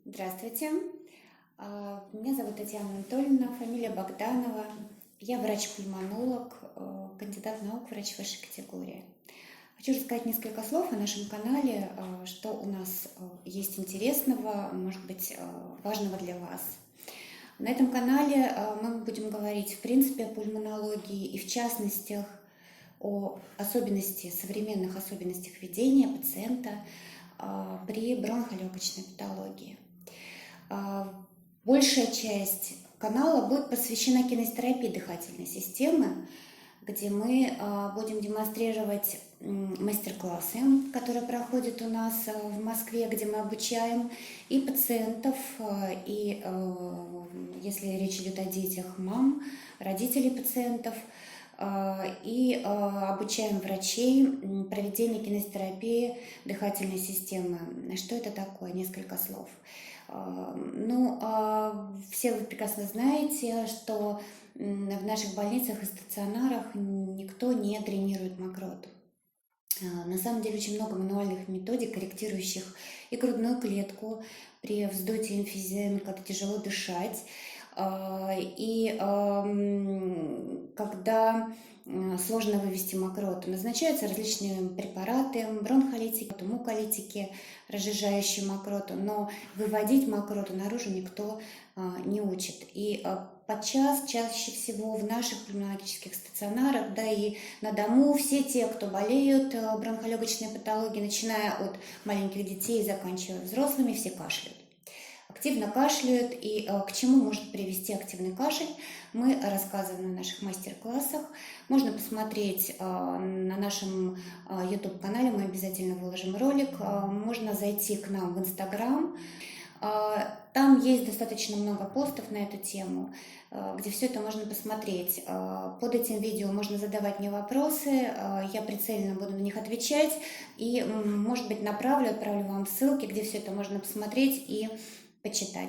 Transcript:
Здравствуйте. Меня зовут Татьяна Анатольевна, фамилия Богданова. Я врач-пульмонолог, кандидат наук, врач высшей категории. Хочу рассказать несколько слов о нашем канале, что у нас есть интересного, может быть, важного для вас. На этом канале мы будем говорить, в принципе, о пульмонологии и, в частности, о современных особенностях ведения пациента при бронхолегочной патологии. Большая часть канала будет посвящена кинезитерапии дыхательной системы, где мы будем демонстрировать мастер-классы, которые проходят у нас в Москве, где мы обучаем и пациентов, и, если речь идет о детях, мам, родителей пациентов, и обучаем врачей проведению кинезитерапии дыхательной системы. Что это такое? Несколько слов. Все вы прекрасно знаете, что в наших больницах и стационарах никто не дренирует мокроту. На самом деле очень много мануальных методик, корректирующих и грудную клетку при вздутии и эмфиземе, когда тяжело дышать. И когда сложно вывести мокроту, назначаются различные препараты, бронхолитики, муколитики, разжижающие мокроту, но выводить мокроту наружу никто не учит. И подчас, чаще всего в наших пульмонологических стационарах, да и на дому, все те, кто болеют бронхолегочной патологией, начиная от маленьких детей и заканчивая взрослыми, все кашляют. Активно кашляют, и к чему может привести активный кашель, мы рассказываем на наших мастер-классах. Можно посмотреть на нашем YouTube-канале, мы обязательно выложим ролик. Можно зайти к нам в Instagram. Там есть достаточно много постов на эту тему, где все это можно посмотреть. Под этим видео можно задавать мне вопросы, я прицельно буду на них отвечать, и, может быть, отправлю вам ссылки, где все это можно посмотреть и почитать.